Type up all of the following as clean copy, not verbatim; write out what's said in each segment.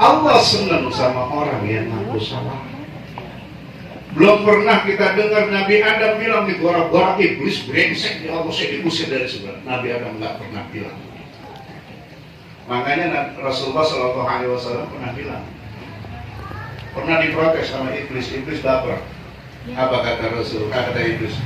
Allah senang sama orang yang ngaku salah. Belum pernah kita dengar Nabi Adam bilang digorak-gorak iblis brengsek ya Allah, saya diusir dari surga. Nabi Adam nggak pernah bilang. Makanya Rasulullah SAW pernah bilang, pernah diprotes sama iblis baper. Apa kata Rasul? Kata iblis,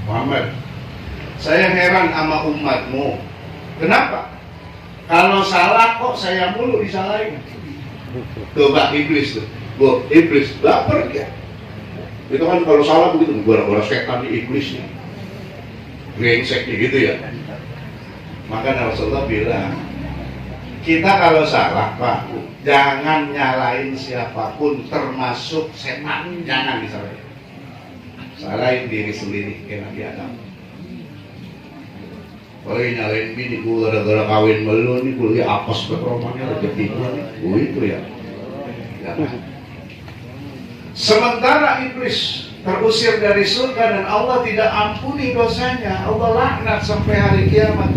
Muhammad, saya heran sama umatmu. Kenapa? Kalau salah kok saya mulu disalahin. Coba iblis tuh, iblis baper ya. Itu kan kalau salah begitu, gora-gora setan di iblisnya, brengseknya gitu ya. Maka Rasulullah bilang, kita kalau salah Pak, jangan nyalain siapapun termasuk setan, jangan disalahin. Salahin diri sendiri, kayak Nabi Adam. Kalau nyalain bini, gue gara-gara kawin melu nih, gue liat apes ke romanya rezeki gue nih, gue itu ya. Jangan. Sementara iblis terusir dari surga dan Allah tidak ampuni dosanya, Allah laknat sampai hari kiamat.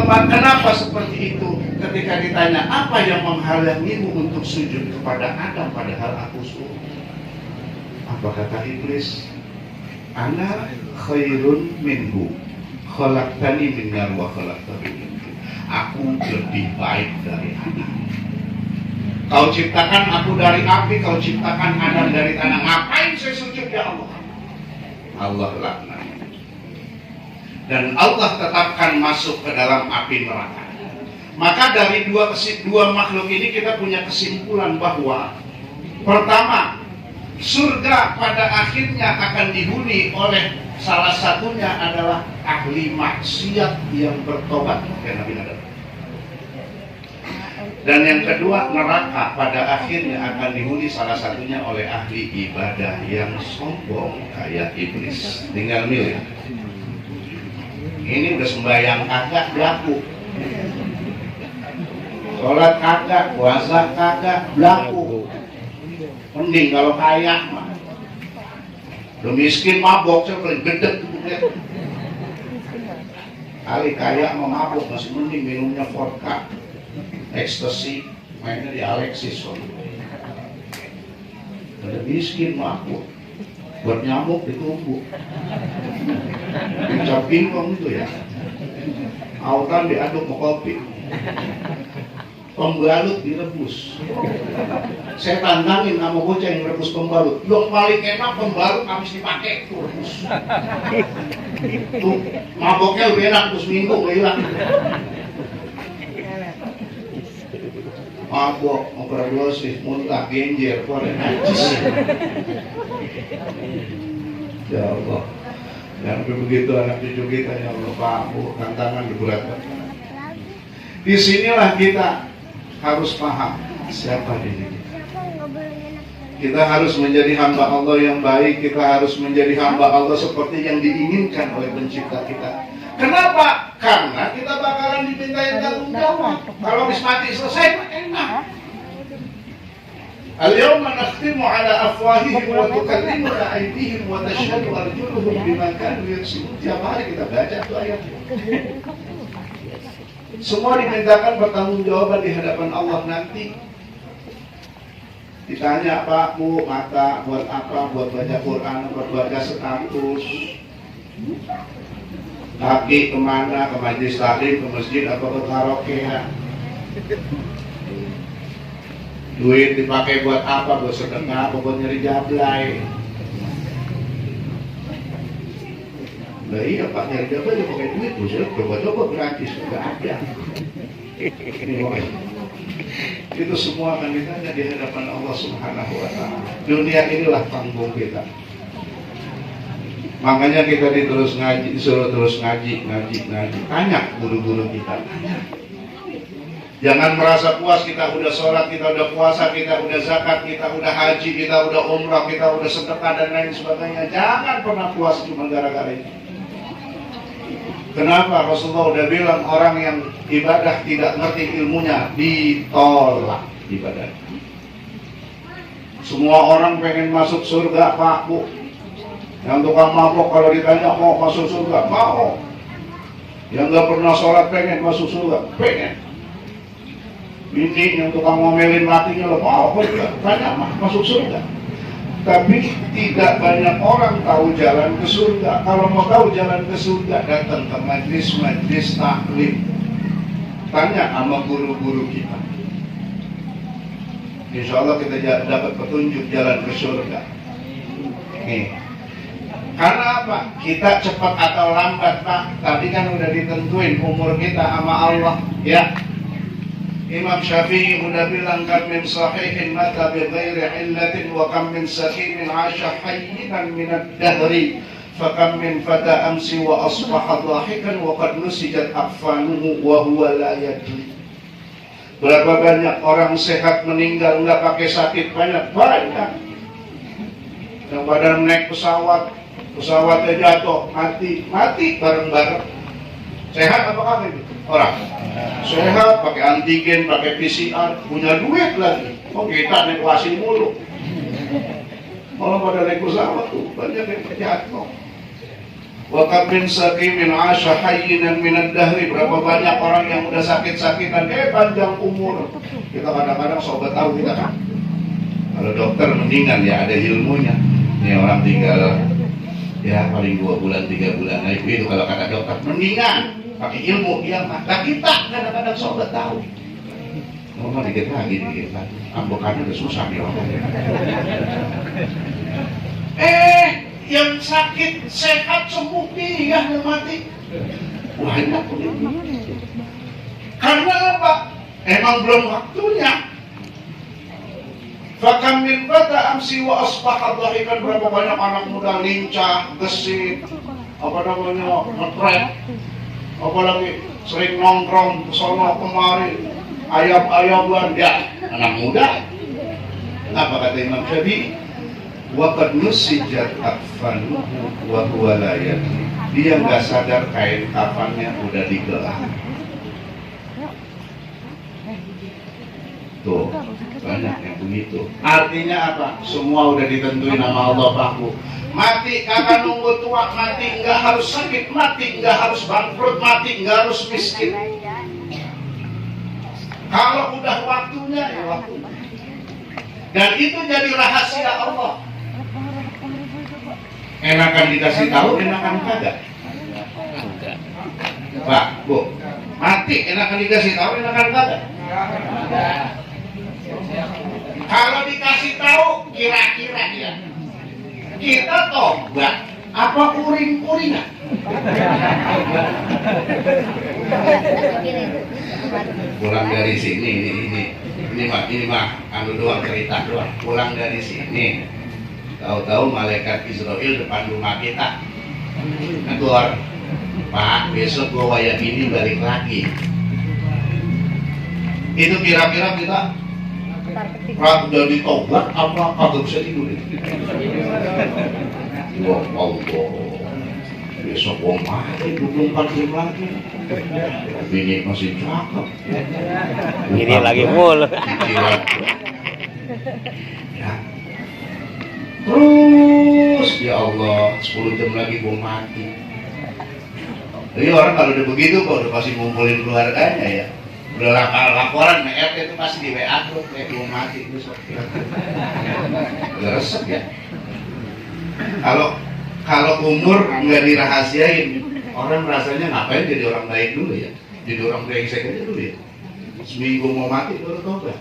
Kenapa seperti itu? Ketika ditanya, apa yang menghalangimu untuk sujud kepada Adam padahal aku suruh? Apa kata iblis? Ana khairun minhu, khalaqtani min nar wa khalaqtahu min tin. Aku lebih baik dari Adam. Kau ciptakan aku dari api, kau ciptakan Adam dari tanah. Ngapain saya sujud ya Allah? Allah laknat. Dan Allah tetapkan masuk ke dalam api neraka. Maka dari dua makhluk ini kita punya kesimpulan bahwa pertama, surga pada akhirnya akan dihuni oleh salah satunya adalah ahli maksiat yang bertobat, ya Nabi Adam. Dan yang kedua, neraka pada akhirnya akan dihuni salah satunya oleh ahli ibadah yang sombong kayak iblis. Tinggal milih. Ini udah sembahyang kagak belaku, sholat kagak, puasa kagak belaku. Mending kalau kaya mah. Udah miskin mabok, saya paling gedek. Kali kaya mau mabok masih mending minumnya vodka, ekstasi, mainnya di Alexis. Udah miskin mabuk, buat nyamuk ditumbuk, dicap pingpong itu ya, autan diaduk ke kopi, pembalut direbus. Saya tantangin sama bocah yang rebus pembalut, yang paling enak pembalut habis dipakai tuh rebus. Tuh maboknya lebih enak, terus minggu hilang. Mabok, overdosis, muntah, genjer, korek, najis. Ya Allah, jangan begitu anak cucu kita ya Allah. Pak, tantangan berat. Disinilah kita harus paham siapa diri kita. Kita harus menjadi hamba Allah yang baik. Kita harus menjadi hamba Allah seperti yang diinginkan oleh pencipta kita. Kenapa? Karena kita bakalan dimintain tanggung jawab. Kalau habis mati selesai, enak. Al-yawma nakhtimu ala afwahihim wa tukallimuna aydihim wa tashhadu arjuluhum bima kanu yaksibun. Tiap hari kita baca itu ayat. Semua dimintakan pertanggungjawaban di hadapan Allah nanti. Ditanya, Pak, Bu, mata buat apa? Buat baca Quran, buat baca status. Kaki kemana? Ke majlis taklim, ke masjid, atau ke karaoke ya? Duit dipakai buat apa? Buat sedekah, buat nyari jablay? Nah iya Pak, nyari jablay ya pakai duit. Saya coba-coba gratis, nggak ada. Itu semua akan ditanya di hadapan Allah Subhanahu wa Ta'ala. Dunia inilah panggung kita. Makanya kita disuruh terus ngaji. Tanya guru-guru kita. Jangan merasa puas kita udah sholat, kita udah puasa, kita udah zakat, kita udah haji, kita udah umrah, kita udah sedekah dan lain sebagainya. Jangan pernah puas cuma gara-gara itu. Kenapa? Rasulullah udah bilang orang yang ibadah tidak ngerti ilmunya ditolak ibadah. Semua orang pengen masuk surga, Pak, Bu. Yang tukang mabok kalau ditanya mau masuk surga, mau. Yang gak pernah sholat pengen masuk surga, pengen. Bini yang tukang ngomelin matinya lo mau banyak masuk surga. Tapi tidak banyak orang tahu jalan ke surga. Kalau mau tahu jalan ke surga, datang ke majlis-majlis taklim. Tanya sama guru-guru kita. Insya Allah kita dapat petunjuk jalan ke surga. Nih. Karena apa? Kita cepat atau lambat, Pak. Tadi kan udah ditentuin umur kita sama Allah. Ya. Imam Syafi'i udah bilang kam min sahihin mata bi ghairi illatin wa kam min sahihin 'asha hayyinan min ad-dahri fa kam min fata amsi wa asbaha dhahikan wa qad nusijat afwanuhu wa huwa la yadri. Berapa banyak orang sehat meninggal enggak pakai sakit? Banyak. Yang pada naik pesawatnya jatuh, mati bareng-bareng. Sehat apa kagak itu? Orang sehat, pakai antigen, pakai PCR, punya duit lagi. Oh kita naik wasi mulu. Malah pada naik pesawat tuh, banyak yang jatuh. Wa kam min saqimin 'asha hayyinan min ad-dahri. Berapa banyak orang yang udah sakit-sakitan, panjang umur. Kita kadang-kadang sobat tahu kita kan. Kalau dokter mendingan ya ada ilmunya. Ini orang tinggal ya paling 2 bulan 3 bulan naik itu kalau kata dokter mendingan pakai ilmu yang mata kita kadang-kadang sobat tahu. Ngomong dikit lagi, ambekannya udah susah nih orang. Yang sakit sehat sembuh dia yang mati. Banyak ini. Karena apa? Emang belum waktunya. Fakam min fata amsi wa asbaha dhahikan. Berapa banyak anak muda lincah, gesit, ngetret, apalagi sering nongkrong kesana kemari, ayam-ayaman ya anak muda. Apa kata Imam Syafi'i? Wa qad nusijat akfanu wa huwa la yadri. Dia nggak sadar kain kafannya udah digelar. Tuh, banyak yang begitu. Artinya apa? Semua udah ditentuin sama Allah, Pakku. Mati kakak nunggu tua, mati nggak harus sakit, mati nggak harus bangkrut, mati nggak harus miskin. Kalau udah waktunya, ya waktunya. Dan itu jadi rahasia Allah. Enakan dikasih tahu, enakan kagak. Pak, Bu, mati enakan dikasih tahu, enakan kagak. Kalau dikasih tahu, kira-kira ya. Kita tobat apa kuring-kuringan? Pulang dari sini ini mah anu doang cerita doang. Pulang dari sini, tahu-tahu malaikat Israel depan rumah kita. Negor, Pak, besok gua wayang ini balik lagi. Itu kira-kira kita udah ditobat apa kagak bisa tidur itu? Wah, Allah, besok gua mati 24 jam lagi. Bini masih cakep. Ini lagi mul. Ya. Terus ya Allah 10 jam lagi gua mati. Jadi orang kalau udah begitu kok udah pasti ngumpulin keluarganya ya. Udah laporan RT itu pasti di WA tuh kayak mau mati itu udah resep ya. Kalau umur nggak dirahasiain, orang rasanya ngapain jadi orang baik dulu ya, jadi orang brengsek aja dulu ya. Seminggu mau mati baru tobat.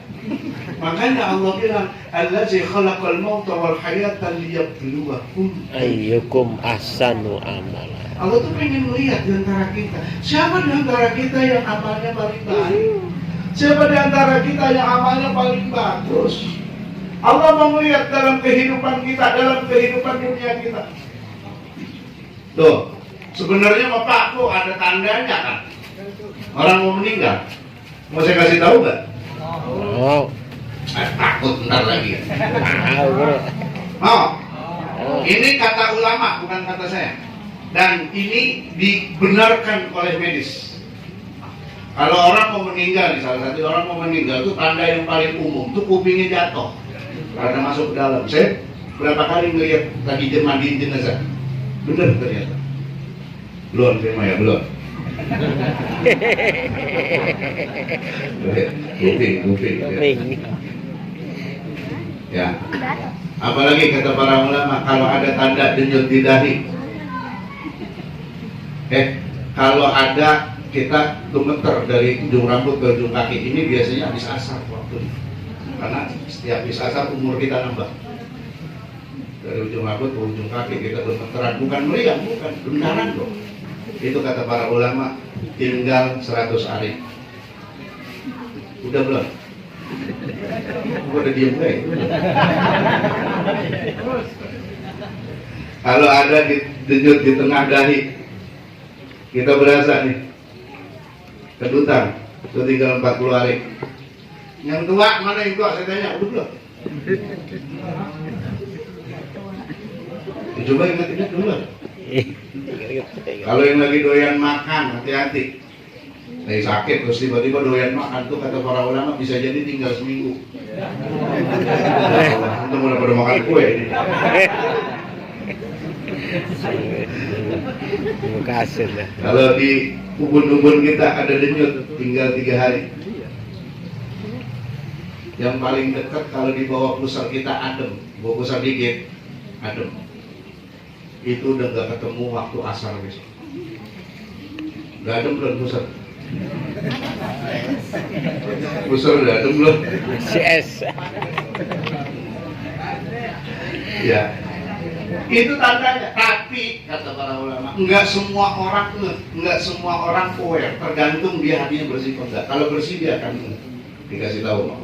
Makanya Allah bilang, Allazi khalaqal mauta wal hayata liyabluwakum ayyukum ahsanu amala. Allah tuh pengen melihat di antara kita, siapa di antara kita yang amalnya paling baik, siapa di antara kita yang amalnya paling bagus. Allah mau melihat dalam kehidupan kita, dalam kehidupan dunia kita. Tuh, sebenarnya Bapak tuh ada tandanya kan, orang mau meninggal. Mau saya kasih tahu nggak? Oh. Takut ntar lagi ya. Bro. Oh, ini kata ulama bukan kata saya. Dan ini dibenarkan oleh medis. Kalau orang mau meninggal, salah satu orang mau meninggal itu tanda yang paling umum tuh kupingnya jatuh karena masuk ke dalam. Saya berapa kali ngelihat lagi mandiin jenazah, bener ternyata. Belum terima ya belum. Kuping. Kuping. Ya. Apalagi kata para ulama, kalau ada tanda denyut di dahi. Kalau ada kita gemeter dari ujung rambut ke ujung kaki, ini biasanya habis asar waktu. Karena setiap habis asar umur kita nambah. Dari ujung rambut ke ujung kaki kita gemeteran, bukan meriang, bukan benaran kok. Itu kata para ulama, tinggal 100 hari. Udah belum? Gua udah diem gue. Kalau ada denyut di tengah dahi, kita berasa nih kedutan, itu tinggal 40 hari. Yang tua mana yang tua? Saya tanya, udah belum? Coba ingat-ingat dulu. Kalau yang lagi doyan makan, hati-hati. Lagi sakit terus tiba-tiba doyan makan tuh kata para ulama bisa jadi tinggal seminggu. Untuk mulai pada makan kue ini. Makasih lah. Kalau di ubun-ubun kita ada denyut tinggal 3 hari. Yang paling dekat kalau di bawah pusar kita adem, bawah pusar gigit adem. Itu udah gak ketemu waktu asar besok. Gak adem belum pusar? Pusar udah adem belum? CS. Ya, itu tandanya. Tapi kata para ulama, nggak semua orang aware. Tergantung dia hatinya bersih atau enggak. Kalau bersih dia akan dikasih tahu.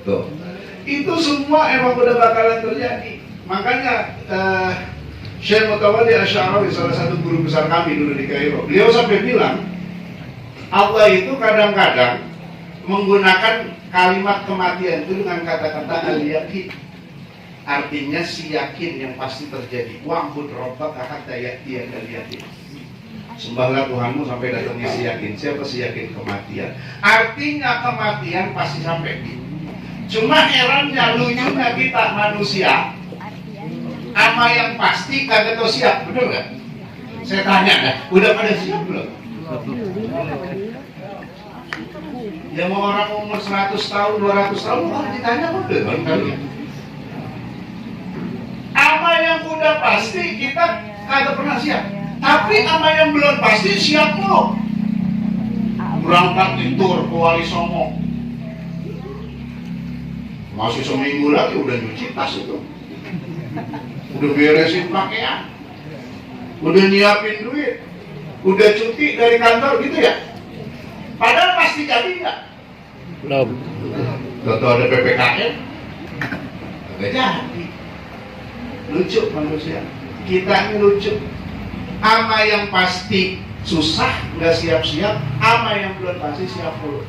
Tuh, itu semua emang udah bakalan terjadi. Makanya Syekh Mutawalli Asy'ari, salah satu guru besar kami dulu di Kairo, beliau sampai bilang Allah itu kadang-kadang menggunakan kalimat kematian itu dengan kata-kata al-yaqin. Artinya si yakin yang pasti terjadi. Wa'bud rabbaka hatta ya'tiyakal yaqin. Sembahlah Tuhanmu sampai datangnya si yakin. Siapa si yakin? Kematian. Artinya kematian pasti sampai. Cuma herannya, lucunya kita manusia, ama yang pasti kagak tahu siap, betul nggak? Saya tanya dah, udah pada siap belum? Ya mau orang umur 100 tahun, 200 tahun, kalau ditanya udah kali. Ama yang udah pasti kita kagak pernah siap. Tapi ama yang belum pasti siap loh. Berangkat di tur ke Wali Songo. Masih seminggu lagi udah nyuci tas itu. Udah beresin pakaian. Udah nyiapin duit. Udah cuti dari kantor gitu ya. Padahal pasti jadi nggak? Belum. Tentu ada PPKM. Nggak jadi. Lucu manusia. Kita ini lucu. Ama yang pasti susah, nggak siap-siap. Ama yang belum pasti siap dulu.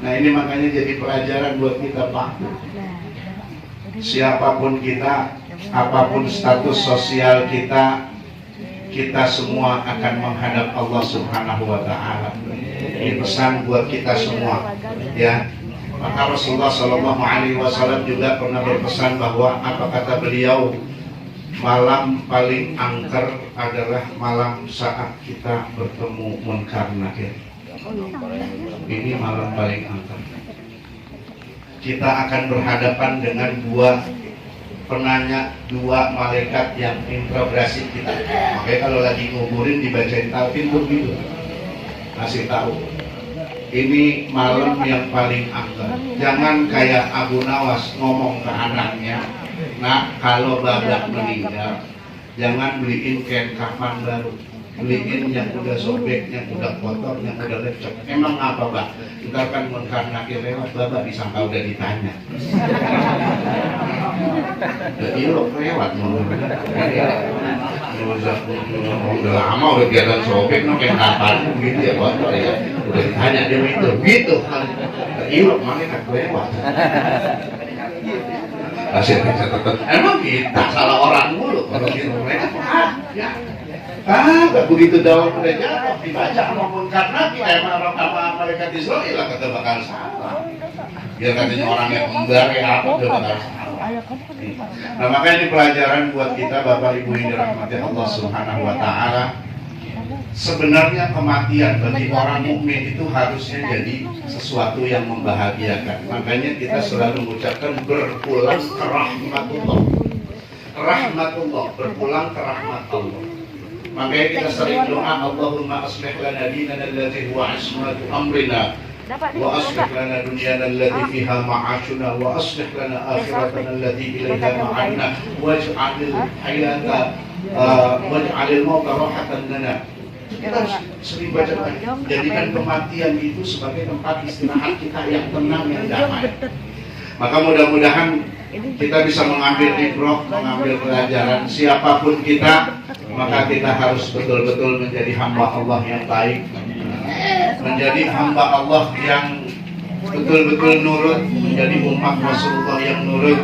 Nah ini makanya jadi pelajaran buat kita Pak. Siapapun kita, apapun status sosial kita, kita semua akan menghadap Allah Subhanahu wa Ta'ala. Ini pesan buat kita semua, ya. Maka Rasulullah Shallallahu Alaihi Wasallam juga pernah berpesan bahwa apa kata beliau, malam paling angker adalah malam saat kita bertemu munkar nakir. Ini malam paling angker. Kita akan berhadapan dengan dua malaikat yang interogasi kita. Makanya kalau lagi nguburin dibacain talqin tuh gitu, kasih tahu. Ini malam yang paling angker. Jangan kayak Abu Nawas ngomong ke anaknya, nah kalau Babak meninggal, jangan beliin kain kafan baru. Beliin yang udah sobek, yang udah kotor, yang udah lecek. Emang apa Bang? Ntar kan munkar nakir lewat, Bapak disangka udah ditanya. Iya lewat udah lama udah kelihatan sobek, kayak kapan gitu ya kotor ya. Udah ditanya dia itu, gitu kan. Iya malaikat lewat. Hasilnya catatan. Emang kita salah orang mulu kalau gitu mereka ya. Gak begitu daun udah jatuh dibaca maupun karena kita emang sama malaikat Israel lah kata bakal salah. Biar katanya orang yang kembar ya apa udah bakal salah. Nah makanya ini pelajaran buat kita Bapak Ibu yang dirahmati Allah Subhanahu wa Ta'ala. sebenarnya kematian bagi orang mukmin itu harusnya jadi sesuatu yang membahagiakan. Makanya kita selalu mengucapkan berpulang ke rahmatullah. Rahmatullah, berpulang ke rahmat Allah. Makanya kita sering doa, Allahumma aslih lana dinana alladzi huwa ismatu amrina wa aslih lana dunyana allati fiha ma'ashuna wa aslih lana akhiratana allati ilaiha ma'adna waj'alil hayata waj'alil mauta rahatan lana. Kita harus sering baca, jadikan kematian itu sebagai tempat istirahat kita yang tenang, yang damai. Maka mudah-mudahan kita bisa mengambil ibrah, mengambil pelajaran. Siapapun kita, maka kita harus betul-betul menjadi hamba Allah yang baik, menjadi hamba Allah yang betul-betul nurut, menjadi umat Rasulullah yang nurut.